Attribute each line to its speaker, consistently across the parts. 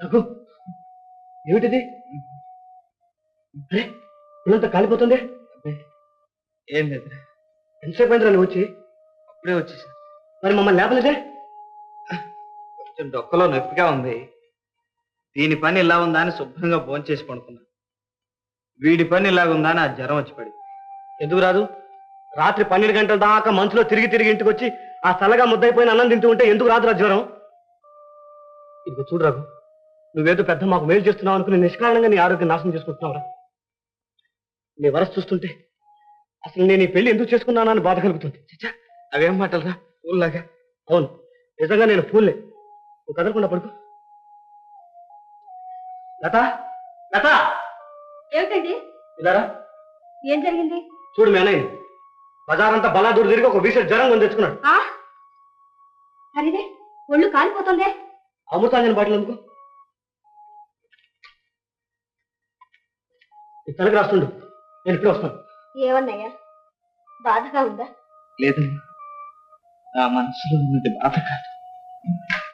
Speaker 1: రఘు ఏమిటిది? అరే ఇల్లంతా కాలిపోతుంది.
Speaker 2: ఏం లేదు,
Speaker 1: ఎంతసేపు అయిందిరా నువ్వు వచ్చి?
Speaker 2: అప్పుడే వచ్చేసా.
Speaker 1: మరి మమ్మల్ని లేపలేదే?
Speaker 2: కొంచెం డొక్కలో నొప్పిగా ఉంది. దీని పని ఇలా ఉందా అని శుభ్రంగా భోంచేసి పడుకున్నా. వీడి పని ఇలాగుందా అని ఆ జ్వరం వచ్చి పడి.
Speaker 1: ఎందుకు రాదు? రాత్రి 12 గంటల దాకా మంచులో తిరిగి తిరిగి ఇంటికి వచ్చి ఆ చల్లగా ముద్దయిపోయిన అన్నం తింటూ ఉంటే ఎందుకు రాదురా జ్వరం? ఇదిగో చూడు రఘు, నువ్వేదో పెద్ద మాకు మేలు చేస్తున్నావు అనుకుని నిష్కారణంగా నీ ఆరోగ్యం నాశనం చేసుకుంటున్నావురా. నీ వరస చూస్తుంటే అసలు నేను ఈ పెళ్లి ఎందుకు చేసుకున్నానా అని బాధ కలుగుతుంది.
Speaker 2: చచ్చా, అవేం మాటలరా ఊళ్ళగా.
Speaker 1: అవును, నిజంగా నేను ఫూల్లే. నువ్వు కదలకుండా పడుకో. లత, లత
Speaker 3: ఏమిటండి?
Speaker 1: ఇలారా.
Speaker 3: ఏం జరిగింది?
Speaker 1: చూడు మీ అన్నయ్య బజారంతా బలాదూరు తిరిగి ఒక విషయం జ్వరం కొని తెచ్చుకున్నాడు.
Speaker 3: అరేదే, ఒళ్ళు కాలిపోతుందే.
Speaker 1: అమృతాంజన బాటిల్ అందుకో. ఈ తలకి రాస్తుండు, నేను ఇప్పుడే వస్తాను.
Speaker 3: ఏమన్నాయ్యా, బాధగా ఉందా?
Speaker 2: లేదు, నా మనసులో ఉన్నది బాధ కాదు,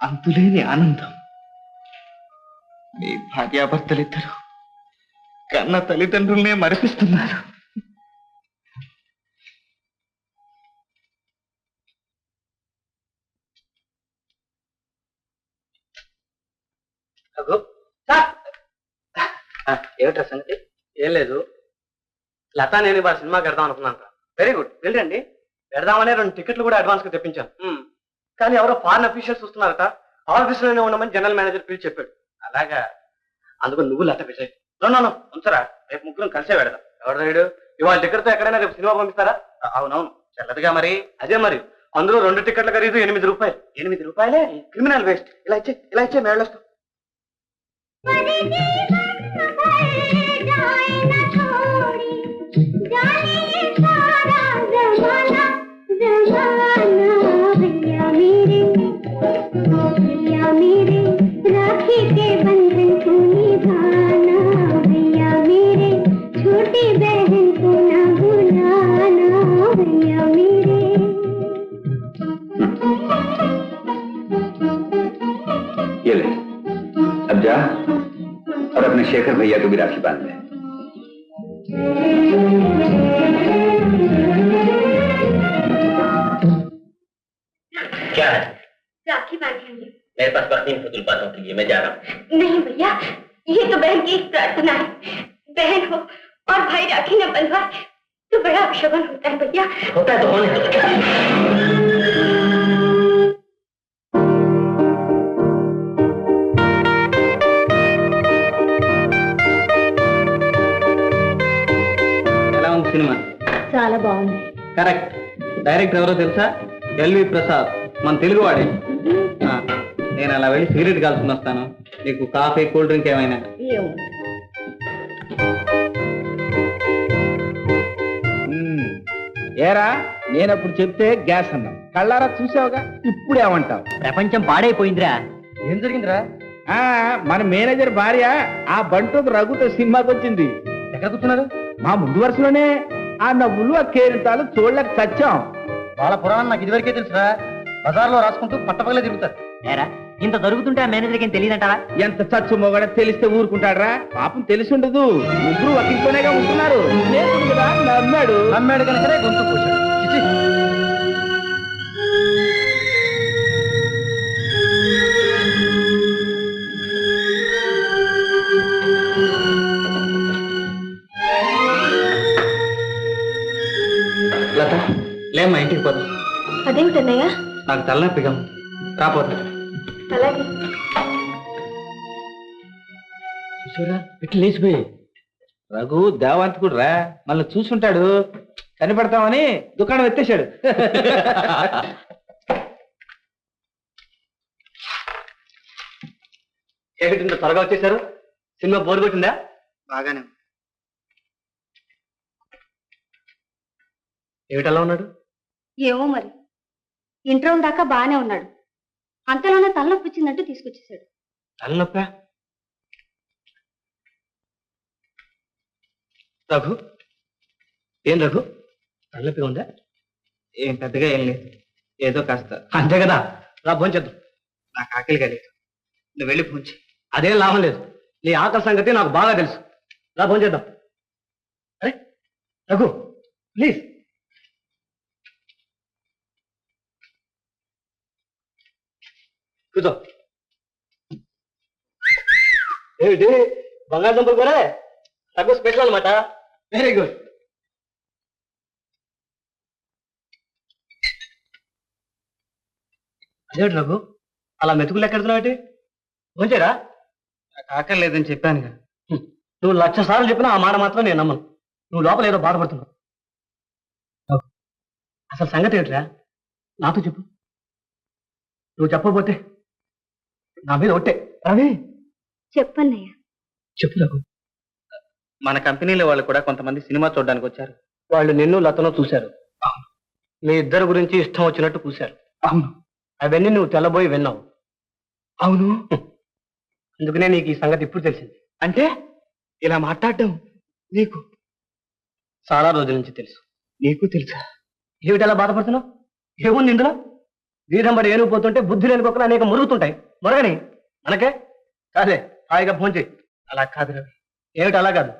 Speaker 2: అంతులేని ఆనందం. మీ భార్యాభర్తలిద్దరూ కన్న తల్లిదండ్రులనే మరిపిస్తున్నారు.
Speaker 1: ఏమిటా సంగతి? ఏం లేదు, లతా నేను ఇవాళ సినిమాకి వెళ్దాం అనుకున్నాను. వెరీ గుడ్, వెళ్ళండి. వెళ్దామనే 2 టికెట్లు కూడా అడ్వాన్స్ గా తెప్పించాను. కానీ ఎవరో ఫారెన్ అఫీషియల్స్ వస్తున్నారట, ఆఫీస్ లోనే ఉండమని జనరల్ మేనేజర్ పిలిచి చెప్పాడు.
Speaker 2: అలాగా?
Speaker 1: అందుకు నువ్వు లత విజయ్ ఉంచరా, రేపు ముగ్గురం కలిసే వెళదాం. ఎవరు రైడు? ఇవాళ టికెట్తో ఎక్కడైనా రేపు సినిమా పంపిస్తారా?
Speaker 2: అవునవును, చెల్లదుగా మరి.
Speaker 1: అదే మరి, అందులో 2 టికెట్ల ఖరీదు 8 రూపాయలు. 8 రూపాయలే క్రిమినల్ వేస్ట్. ఇలా ఇచ్చే మేళొస్తాం.
Speaker 4: अब जा और अपने शेखर भैया को भी राखी बांध ले।
Speaker 5: क्या है?
Speaker 3: राखी बांधेंगे।
Speaker 5: मेरे पास वक्त नहीं फजूल बातों के लिए, मैं जा रहा हूँ।
Speaker 3: नहीं भैया, ये तो बहन की एक प्रार्थना है। बहन हो और भाई राखी न बंधवाए तो बड़ा अपशगुन होता है भैया।
Speaker 5: होता है तो होने दो।
Speaker 2: సినిమా
Speaker 3: చాలా బాగుంది.
Speaker 2: కరెక్ట్. డైరెక్టర్ ఎవరో తెలుసా? ఎల్వి ప్రసాద్, మన తెలుగువాడే. నేను అలా వెళ్ళి సిగరెట్ కాల్చుకుని వస్తాను. నీకు కాఫీ, కూల్ డ్రింక్ ఏమైనా?
Speaker 6: ఏరా, నేనప్పుడు చెప్తే గ్యాస్ అన్నావు, కళ్ళారా చూసావుగా, ఇప్పుడేమంటావు?
Speaker 5: ప్రపంచం పాడైపోయిందిరా.
Speaker 1: ఏం జరిగిందిరా?
Speaker 6: మన మేనేజర్ భార్య ఆ బంటుకు రఘుతో సినిమాకి వచ్చింది.
Speaker 1: ఎక్కడ కూర్చున్నారు?
Speaker 6: మా ముందు వరుసలోనే. ఆ నవ్వులు, ఆ కేరింతాలు చూడలేక చచ్చాం.
Speaker 1: వాళ్ళ పురాణం నాకు ఇదివరకే తెలుసురా. బజార్లో రాసుకుంటూ పట్టపగలే తిరుగుతారు.
Speaker 5: ఏరా, ఇంత దొరుకుతుంటే ఆ మేనేజర్కి ఏం తెలియదంటారా?
Speaker 6: ఎంత చచ్చు మొగడ తెలిస్తే ఊరుకుంటాడరా? పాపం తెలిసి ఉండదు. ముగ్గురు ఒకింట్లోనేగా ఉంటున్నారు. స్నేహితుడు కదా,
Speaker 1: నమ్మాడు కనుకనే గొంతు పోశాడు.
Speaker 2: లత, లేమ్మా, ఇంటికి పోదాం.
Speaker 3: అదేమిటన్నయ్యా?
Speaker 2: నాకు తలనొప్పిగా రాపోతా.
Speaker 3: అలాగే.
Speaker 1: చూసారా, ఇట్లా లేచిపోయి.
Speaker 6: రఘు దేవాంతకుడు రా, మళ్ళీ చూసుంటాడు, కనిపెడతామని దుకాణం ఎత్తేశాడు.
Speaker 1: ఏమిటి ఇంత త్వరగా వచ్చేసారు? సినిమా బోర్ కొట్టిందా?
Speaker 2: బాగానే.
Speaker 1: ఏమిటలా ఉన్నాడు?
Speaker 3: ఏమో మరి, ఇంటర్వ్యూ దాకా బాగానే ఉన్నాడు. అంతలోనే తలనొప్పి వచ్చిందంటూ తీసుకొచ్చేసాడు.
Speaker 1: తలనొప్పా? రఘు, ఏం రఘు, తలనొప్పిగా ఉందా?
Speaker 2: ఏం పెద్దగా ఏం లేదు, ఏదో కాస్త.
Speaker 1: అంతే కదా, రా భోంచేద్దాం.
Speaker 2: నాకు ఆకలిగా లేదు, నువ్వు వెళ్ళి భోంచి.
Speaker 1: అదేం లాభం లేదు. నీ ఆకలి సంగతి నాకు బాగా తెలుసు. రా ఫోన్ చేద్దాం. అరే రఘు ప్లీజ్. కూర్చో. ఏమిటి బంగాళదుంపలు కూడా రఘు స్పెషల్ అనమాట. Very good. అదేమిటి రఘు అలా మెతుకులు ఎక్కడుతున్నావు ఏంటి? భోంచేరా?
Speaker 2: నాకు ఆకలి లేదని చెప్పాను కదా.
Speaker 1: నువ్వు 1,00,000 సార్లు చెప్పినా ఆ మాట మాత్రం నేను నమ్మను. నువ్వు లోపల ఏదో బాధపడుతున్నావు. రఘు, అసలు సంగతి ఏంటిరా? నాతో చెప్పు. నువ్వు చెప్పకపోతే నా మీద ఒట్టే. రవి
Speaker 3: చెప్పన్నయ్య.
Speaker 1: చెప్పు రఘు.
Speaker 2: మన కంపెనీలో వాళ్ళు కూడా కొంతమంది సినిమా చూడడానికి వచ్చారు.
Speaker 1: వాళ్ళు నిన్ను లతను చూశారు. మీ ఇద్దరు గురించి ఇష్టం వచ్చినట్టు కూశారు.
Speaker 2: అవును.
Speaker 1: అవన్నీ నువ్వు తెల్లబోయి విన్నావు.
Speaker 2: అవును.
Speaker 1: అందుకనే నీకు ఈ సంగతి ఇప్పుడు తెలిసింది.
Speaker 2: అంటే ఇలా మాట్లాడటం నీకు
Speaker 1: చాలా రోజుల నుంచి తెలుసు.
Speaker 2: నీకు తెలుసా?
Speaker 1: ఏమిటి అలా బాధపడుతున్నావు? ఏముంది ఇందులో? వీధంబడి ఏనుగు పోతుంటే బుద్ధి లేని కుక్కలు అనేక మురుగుతుంటాయి. మొరగని మనకే కాదే. హాయిగా ఫోన్ చేయి.
Speaker 2: అలా కాదు రవి.
Speaker 1: ఏమిటి అలా కాదు?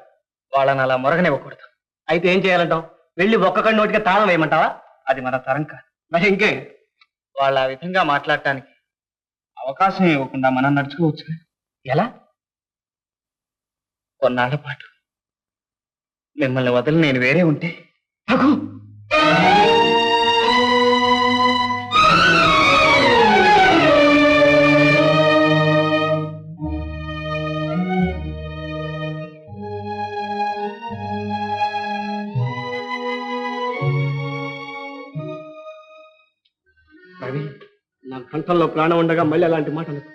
Speaker 2: వాళ్ళని అలా మొరగనివ్వకూడదు.
Speaker 1: అయితే ఏం చేయాలంటావు? వెళ్ళి ఒక్కడి నోటికి తాళం వేయమంటావా?
Speaker 2: అది మన తరం కాదు.
Speaker 1: మరి ఇంకే
Speaker 2: వాళ్ళ ఆ విధంగా మాట్లాడటానికి అవకాశం ఇవ్వకుండా మనం నడుచుకోవచ్చు.
Speaker 1: ఎలా?
Speaker 2: కొన్నాళ్ల పాటు మిమ్మల్ని వదిలి నేను వేరే ఉంటే
Speaker 1: రఘు నా కంఠంలో ప్రాణం ఉండగా మళ్ళీ అలాంటి మాట అనకు.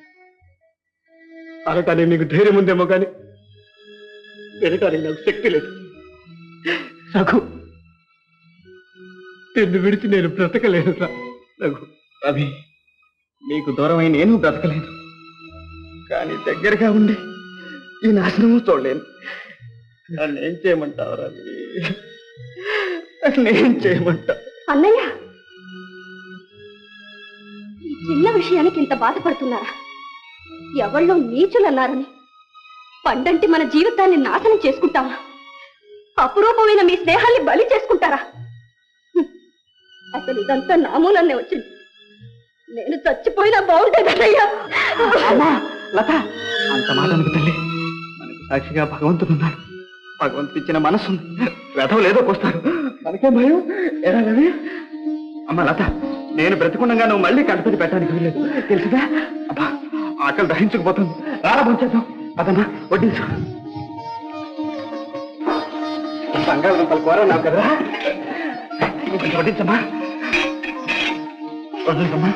Speaker 1: అనటానికి నీకు ధైర్యం ఉందేమో కానీ వినటానికి నాకు శక్తి లేదు. రఘు నిన్ను విడిచి నేను బ్రతకలేను రఘు.
Speaker 2: రవి, నీకు దూరమై నేను బ్రతకలేదు, కానీ దగ్గరగా ఉండి ఈ నాశనము చూడలేను. నన్ను ఏం చేయమంటావు రవి? నన్ను ఏం చేయమంటావు?
Speaker 3: అన్నయ్య, ఈ చిన్న విషయానికి ఇంత బాధపడుతున్నారా? ఎవళ్ళో నీచులన్నారని పండంటి మన జీవితాన్ని నాశనం చేసుకుంటావా? అపురూపమైన మీ స్నేహాన్ని బలి చేసుకుంటారా? అసలు ఇదంతా నా మూలన్నే వచ్చింది. నేను చచ్చిపోయినా బాగుంటుందయ్యా.
Speaker 2: లత, అంత మాట అనుకు తల్లి. మనకు సాక్షిగా భగవంతుడు ఉన్నాడు. భగవంతుడు ఇచ్చిన మనసు రథం లేదో పోస్తారు. మనకే భయం ఎలా రవి? అమ్మ లత, నేను బ్రతికుండగా నువ్వు మళ్ళీ కడుపుని పెట్టడానికి వీలేదు తెలుసుగా? అబ్బా, ఆకలి దహించుకుపోతుంది. రారా భోంచేద్దాం. అదన్నా వడ్డించు. బంగాళదుంపలు కూర ఉన్నావు కదా, కొంచెం వడ్డించమ్మా. వడ్డించమ్మా.